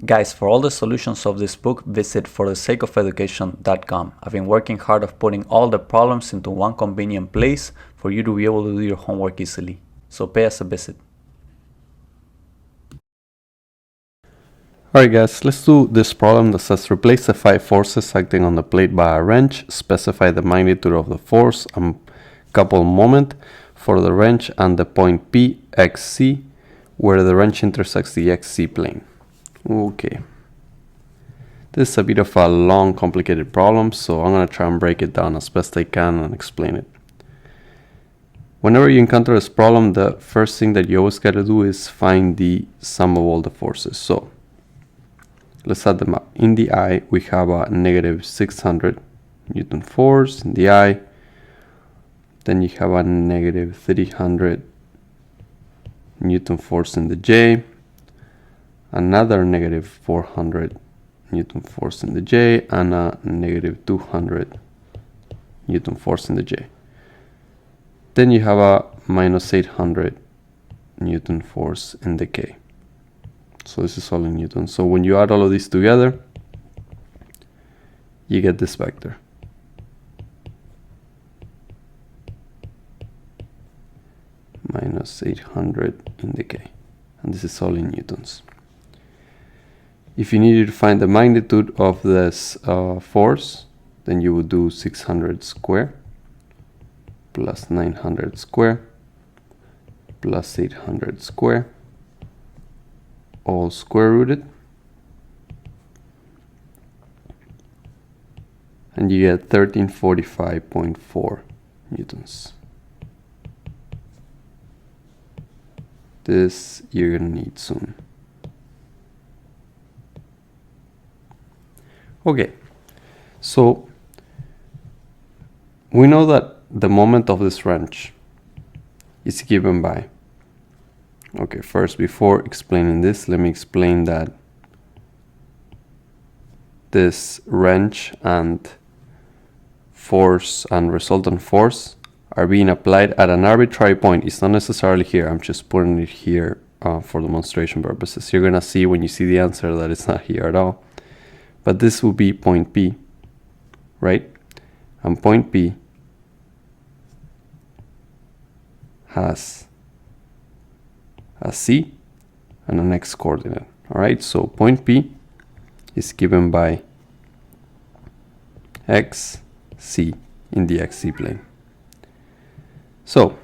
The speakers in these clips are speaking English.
Guys, for all the solutions of this book, visit forthesakeofeducation.com. I've been working hard of putting all the problems into one convenient place for you to be able to do your homework easily. So pay us a visit. Alright guys, let's do this problem that says replace the 5 forces acting on the plate by a wrench, specify the magnitude of the force and couple moment for the wrench and the point P, X, C, where the wrench intersects the XC plane. Okay. This is a bit of a long, complicated problem, so I'm going to try and break it down as best I can and explain it. Whenever you encounter this problem, the first thing that you always got to do is find the sum of all the forces. So let's add them up. In the I, we have a negative 600 Newton force in the I. Then you have a negative 300 Newton force in the J. Another negative 400 Newton force in the J. And a negative 200 Newton force in the J. Then you have a minus 800 Newton force in the K. So this is all in Newton. So when you add all of these together, you get this vector. Minus 800 in the K. And this is all in Newtons. If you needed to find the magnitude of this force, then you would do 600 square plus 900 square plus 800 square, all square rooted, and you get 1345.4 newtons. This you're gonna need soon. Okay, so we know that the moment of this wrench is given by, okay, first before explaining this, let me explain that this wrench and force and resultant force are being applied at an arbitrary point. It's not necessarily here, I'm just putting it here for demonstration purposes. You're gonna see when you see the answer that it's not here at all. But this will be point P, right? And point P has a C and an X coordinate. All right, so point P is given by X, C in the XC plane. So,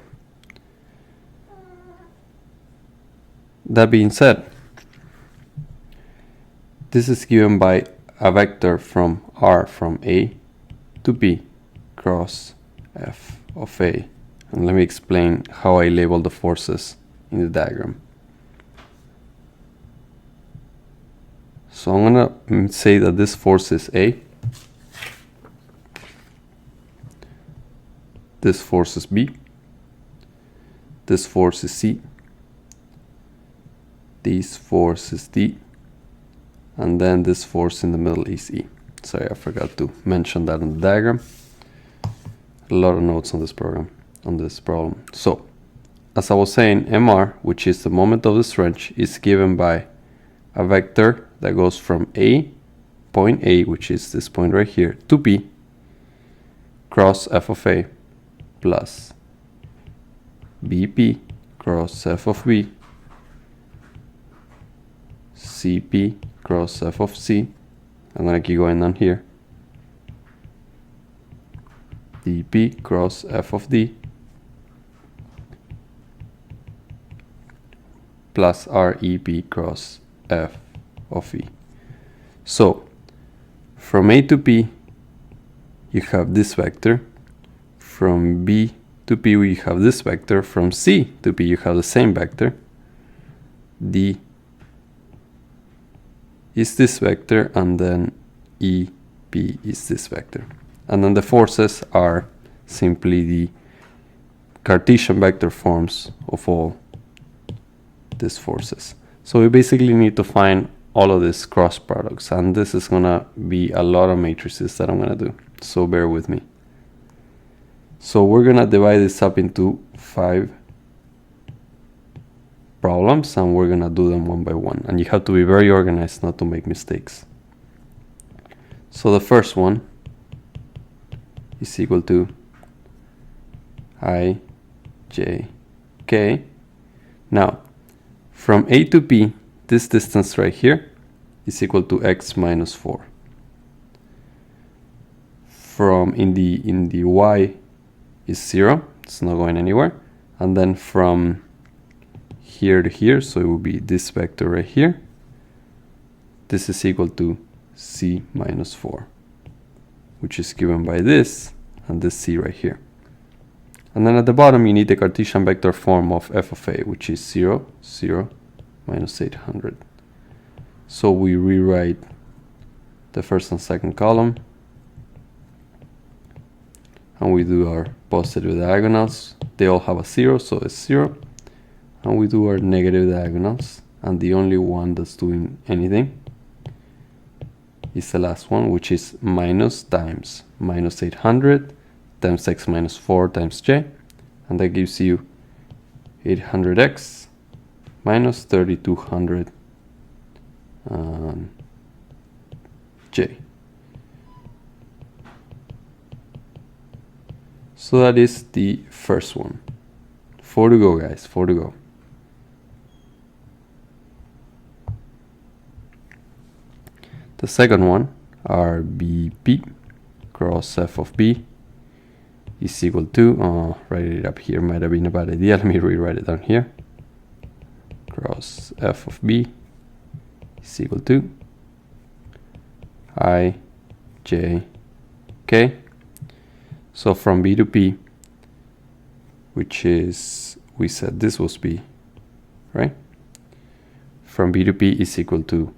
that being said, this is given by a vector from R from A to B cross F of A. And let me explain how I label the forces in the diagram. So I'm gonna say that this force is A, this force is B, this force is C, this force is D, and then this force in the middle is E. Sorry, I forgot to mention that in the diagram. A lot of notes on this program, on this problem. So, as I was saying, MR, which is the moment of this wrench, is given by a vector that goes from A, point A, which is this point right here, to B, cross F of A, plus BP cross F of B, CP cross F of C. I'm gonna keep going down here. DP cross F of D plus REP cross F of E. So from A to P you have this vector, from B to P you have this vector, from C to P you have the same vector, D is this vector, and then EP is this vector. And then the forces are simply the Cartesian vector forms of all these forces. So we basically need to find all of these cross products, and this is gonna be a lot of matrices that I'm gonna do, so bear with me. So we're gonna divide this up into 5 problems, and we're gonna do them one by one. And you have to be very organized not to make mistakes. So the first one is equal to I, j, k. Now, from A to P, this distance right here is equal to x minus 4. From in the y is 0, it's not going anywhere. And then from here to here, so it will be this vector right here, this is equal to c minus 4, which is given by this and this c right here. And then at the bottom you need the Cartesian vector form of f of a, which is 0, 0, minus 800. So we rewrite the first and second column, and we do our positive diagonals. They all have a 0, so it's 0. And we do our negative diagonals, and the only one that's doing anything is the last one, which is minus times minus 800 times x minus 4 times j, and that gives you 800x minus 3200 j. So that is the first one. 4 to go, guys, 4 to go. The second one, RBP cross f of b is equal to, write it up here, might have been a bad idea, let me rewrite it down here. Cross f of b is equal to I, j, k. So from B to P, which is, we said this was B, right? From B to P is equal to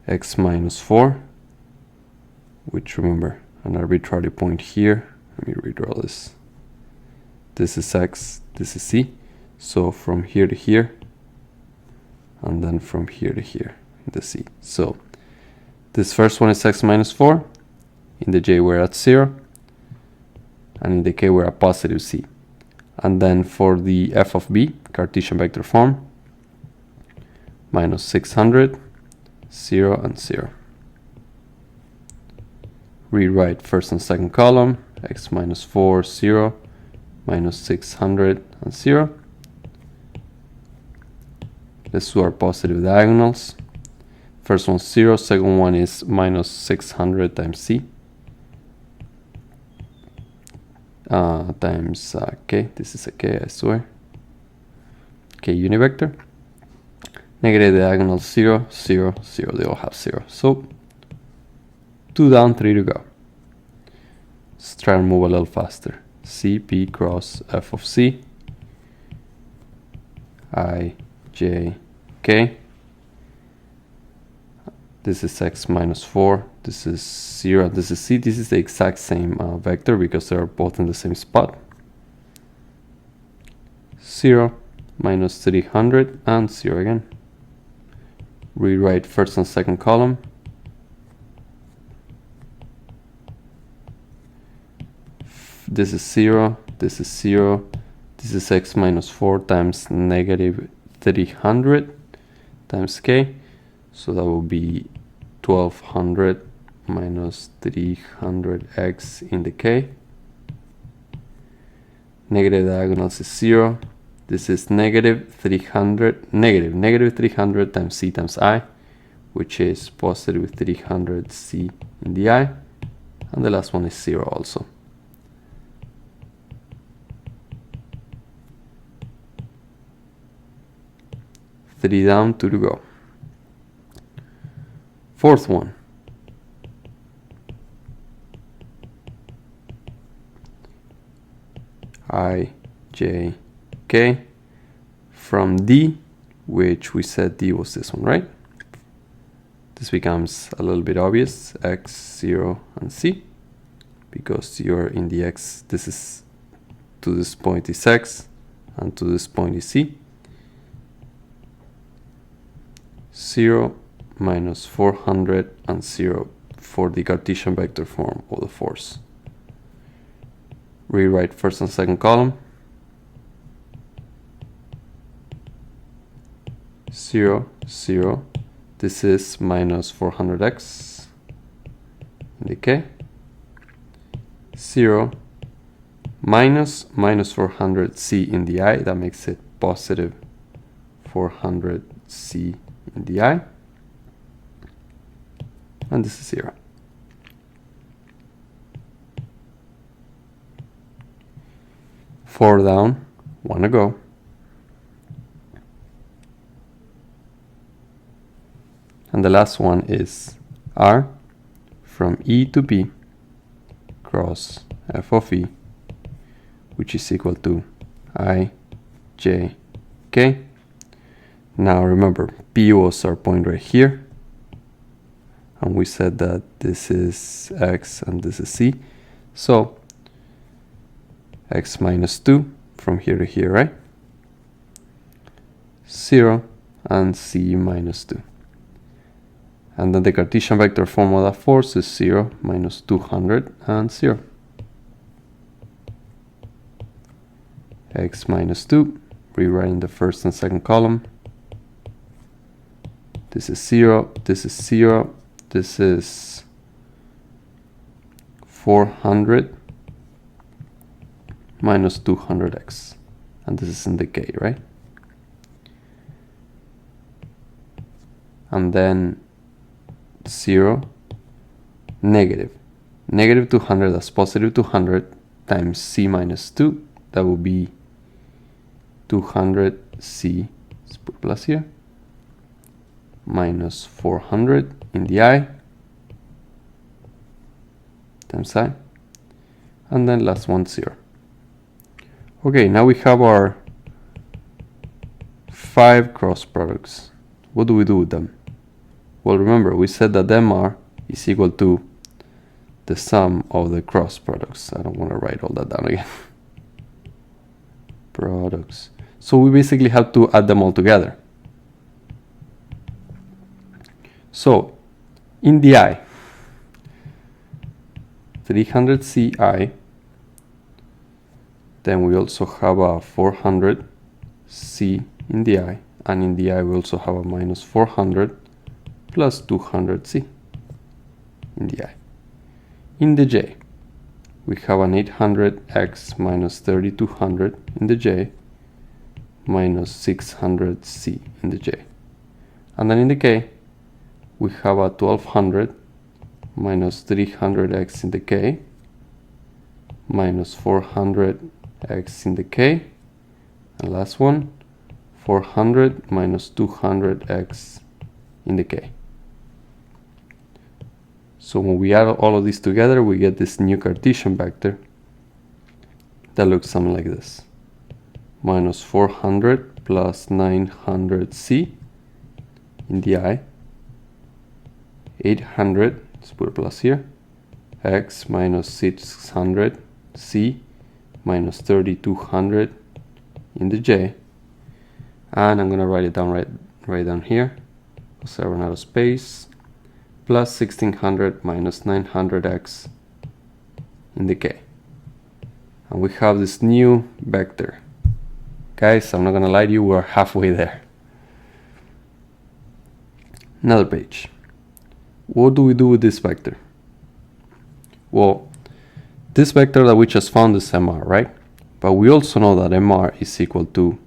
x minus 4, which, remember, an arbitrary point here. Let me redraw this. This is x, this is c. So from here to here, and then from here to here, the c. So this first one is x minus 4. In the j we're at 0. And in the k we're at positive c. And then for the f of b, Cartesian vector form, minus 600, 0 and 0. Rewrite first and second column, x minus 4, 0, minus 600 and 0. Let's do our positive diagonals. First one's 0, second one is minus 600 times c. Times k, this is a k, I swear, k univector. Negative diagonal 0, 0, 0, they all have 0. So 2 down, 3 to go. Let's try and move a little faster. Cp cross f of c, I, j, k. This is x minus 4, this is 0, this is c. This is the exact same vector because they are both in the same spot. 0, minus 300, and 0 again. Rewrite first and second column. This is 0, this is 0, this is x minus 4 times negative 300 times k. So that will be 1200 minus 300x in the k. Negative diagonals is 0. This is negative 300, negative 300 times c times I, which is positive 300c in the I. And the last one is 0 also. Three down, 2 to go. Fourth one. I, j, k. From D, which we said D was this one, right? This becomes a little bit obvious, x, 0, and c. Because you're in the x, this is, to this point is x, and to this point is c. 0, minus 400, and 0 for the Cartesian vector form of the force. Rewrite first and second column. 0, 0. This is minus 400x in the k. 0, minus 400c in the I. That makes it positive 400c in the I. And this is 0. Four down, one to go. And the last one is R from E to B cross f of E, which is equal to I, J, K. Now remember, P was our point right here. And we said that this is X and this is C. So X minus 2 from here to here, right? 0 and C minus 2. And then the Cartesian vector form of that force is 0, minus 200, and 0. X minus 2, rewriting the first and second column. This is 0, this is 0, this is 400 minus 200x. And this is in the k, right? And then 0, negative. Negative 200, that's positive 200 times c minus 2. That will be 200c, let's put plus here, minus 400 in the I, times I, and then last one 0. Okay, now we have our 5 cross products. What do we do with them? Well, remember, we said that MR is equal to the sum of the cross products. I don't want to write all that down again. Products. So we basically have to add them all together. So, in the I, 300ci, then we also have a 400c in the I, and in the I we also have a minus 400 plus 200c in the I. In the J, we have an 800x minus 3200 in the J, minus 600c in the J. And then in the K, we have a 1200 minus 300x in the K, minus 400x in the K, and last one, 400 minus 200x in the K. So when we add all of these together, we get this new Cartesian vector that looks something like this. Minus 400 plus 900c in the I, 800, let's put a plus here, x minus 600c minus 3200 in the J, and I'm gonna write it down right down here because I run out of space, plus 1600 minus 900x in the K. And we have this new vector. Guys, I'm not gonna lie to you, we're halfway there. Another page. What do we do with this vector? Well, this vector that we just found is MR, right? But we also know that MR is equal to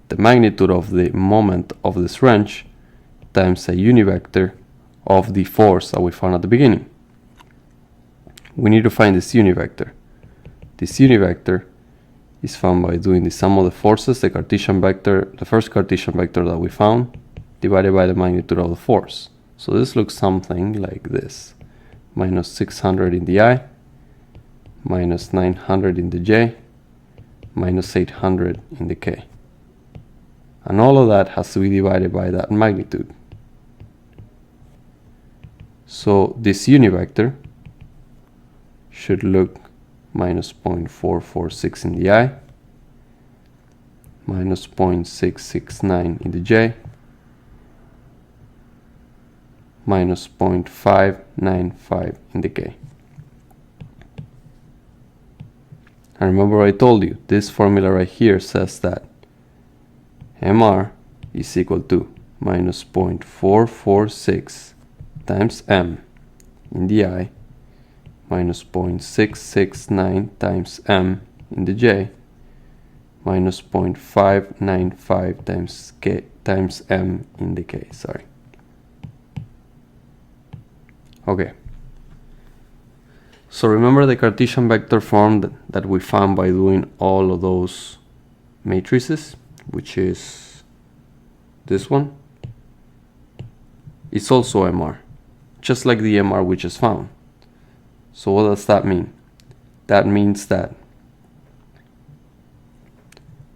the magnitude of the moment of this wrench times a univector of the force that we found at the beginning. We need to find this univector. This univector is found by doing the sum of the forces, the Cartesian vector, the first Cartesian vector that we found, divided by the magnitude of the force. So this looks something like this. Minus 600 in the I, minus 900 in the J, minus 800 in the K. And all of that has to be divided by that magnitude. So this univector should look minus 0.446 in the I, minus 0.669 in the J, minus 0.595 in the K. And remember I told you, this formula right here says that MR is equal to minus 0.446 times m in the I minus 0.669 times m in the j minus 0.595 times k times m in the k, sorry. Okay. So remember the Cartesian vector form that we found by doing all of those matrices, which is this one. It's also MR, just like the MR we just found. So what does that mean? That means that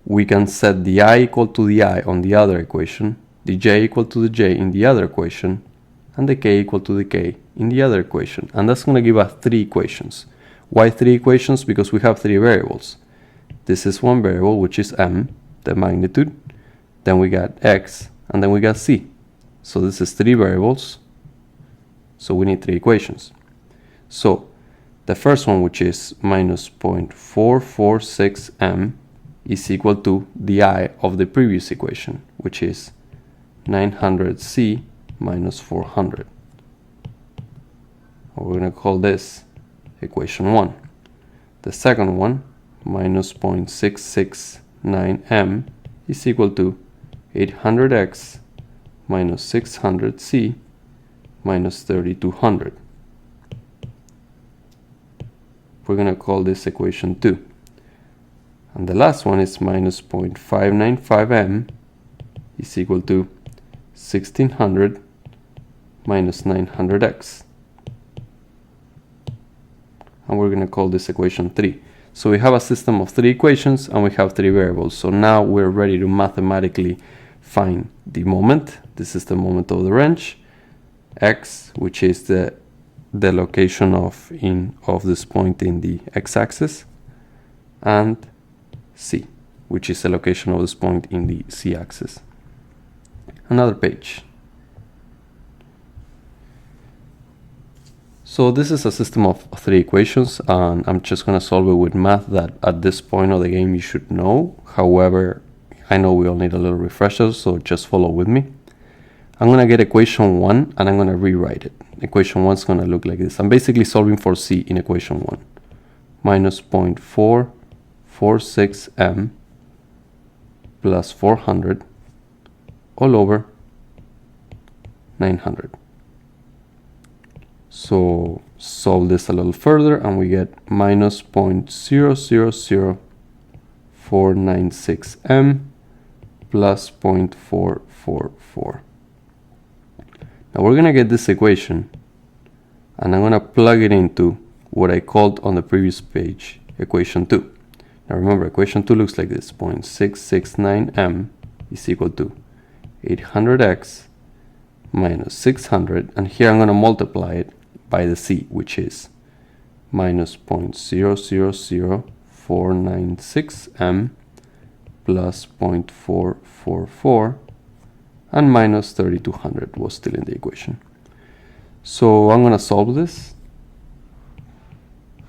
we can set the I equal to the I on the other equation, the j equal to the j in the other equation, and the k equal to the k in the other equation. And that's going to give us 3 equations. Why 3 equations? Because we have 3 variables. This is one variable, which is m, the magnitude. Then we got x, and then we got c. So this is 3 variables. So we need 3 equations. So the first one, which is minus 0.446 m, is equal to the I of the previous equation, which is 900c minus 400. We're going to call this equation 1. The second one, minus 0.669 m, is equal to 800x minus 600c minus 3200. We're going to call this equation 2. And the last one is minus 0.595 m is equal to 1600 minus 900x. And we're going to call this equation 3. So we have a system of 3 equations and we have 3 variables. So now we're ready to mathematically find the moment. This is the moment of the wrench. X, which is the location of this point in the x-axis, and C, which is the location of this point in the z-axis. Another page. So this is a system of 3 equations, and I'm just going to solve it with math that at this point of the game you should know. However, I know we all need a little refresher, so just follow with me. I'm going to get equation 1 and I'm going to rewrite it. Equation 1 is going to look like this. I'm basically solving for C in equation 1. Minus 0.446 m plus 400 all over 900. So solve this a little further and we get minus 0.000496 m plus 0.444. Now we're going to get this equation and I'm going to plug it into what I called on the previous page equation 2. Now remember, equation 2 looks like this. 0.669 m is equal to 800x minus 600, and here I'm going to multiply it by the c, which is minus 0.000496 m plus 0.444, and minus 3200 was still in the equation. So I'm going to solve this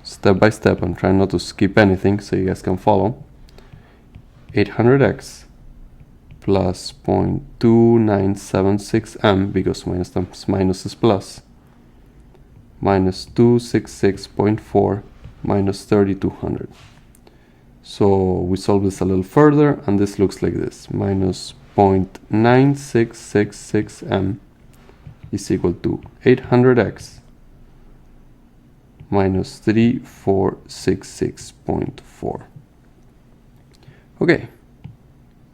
step by step. I'm trying not to skip anything so you guys can follow. 800x plus 0.2976 m, because minus times minus is plus, minus 266.4 minus 3200. So we solve this a little further and this looks like this. Minus 0.9666 m is equal to 800x minus 3466.4. Okay,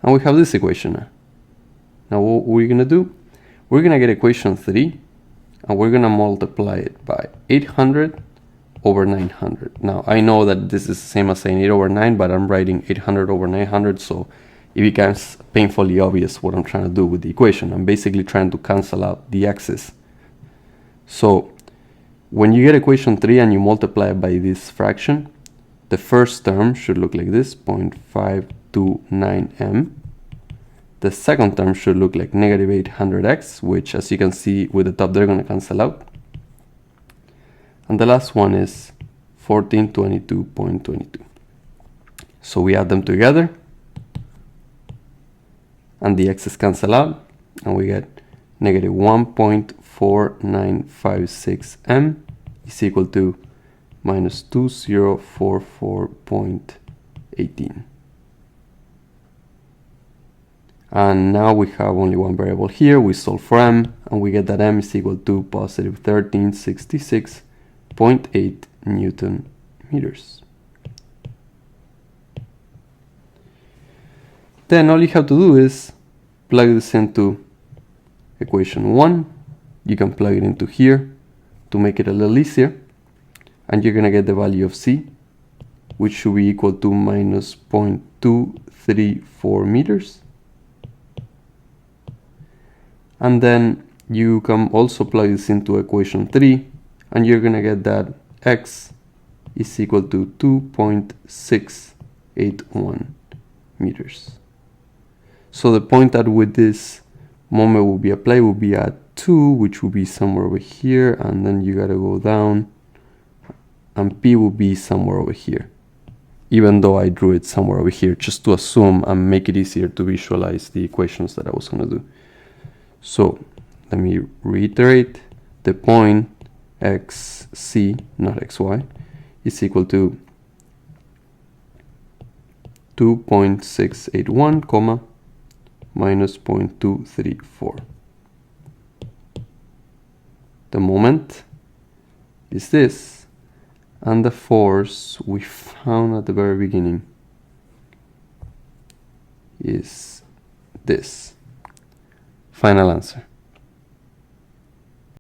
and we have this equation now. Now what we're going to do, we're going to get equation 3 and we're going to multiply it by 800 over 900. Now I know that this is the same as saying 8 over 9, but I'm writing 800 over 900, so it becomes painfully obvious what I'm trying to do with the equation. I'm basically trying to cancel out the x's. So when you get equation 3 and you multiply it by this fraction, the first term should look like this, 0.529 m. The second term should look like negative 800x, which as you can see with the top they're going to cancel out. And the last one is 1422.22. So we add them together and the x's cancel out and we get negative 1.4956 m is equal to minus 2044.18. And now we have only one variable here. We solve for m, and we get that m is equal to positive 1366.8 Newton meters. Then all you have to do is plug this into equation 1. You can plug it into here to make it a little easier. And you're going to get the value of c, which should be equal to minus 0.234 meters. And then you can also plug this into equation 3, and you're going to get that x is equal to 2.681 meters. So the point at which this moment will be applied will be at 2, which will be somewhere over here, and then you got to go down, and p will be somewhere over here, even though I drew it somewhere over here, just to assume and make it easier to visualize the equations that I was going to do. So let me reiterate. The point xc, not xy, is equal to 2.681, comma, minus 0.234. The moment is this, and the force we found at the very beginning is this. Final answer.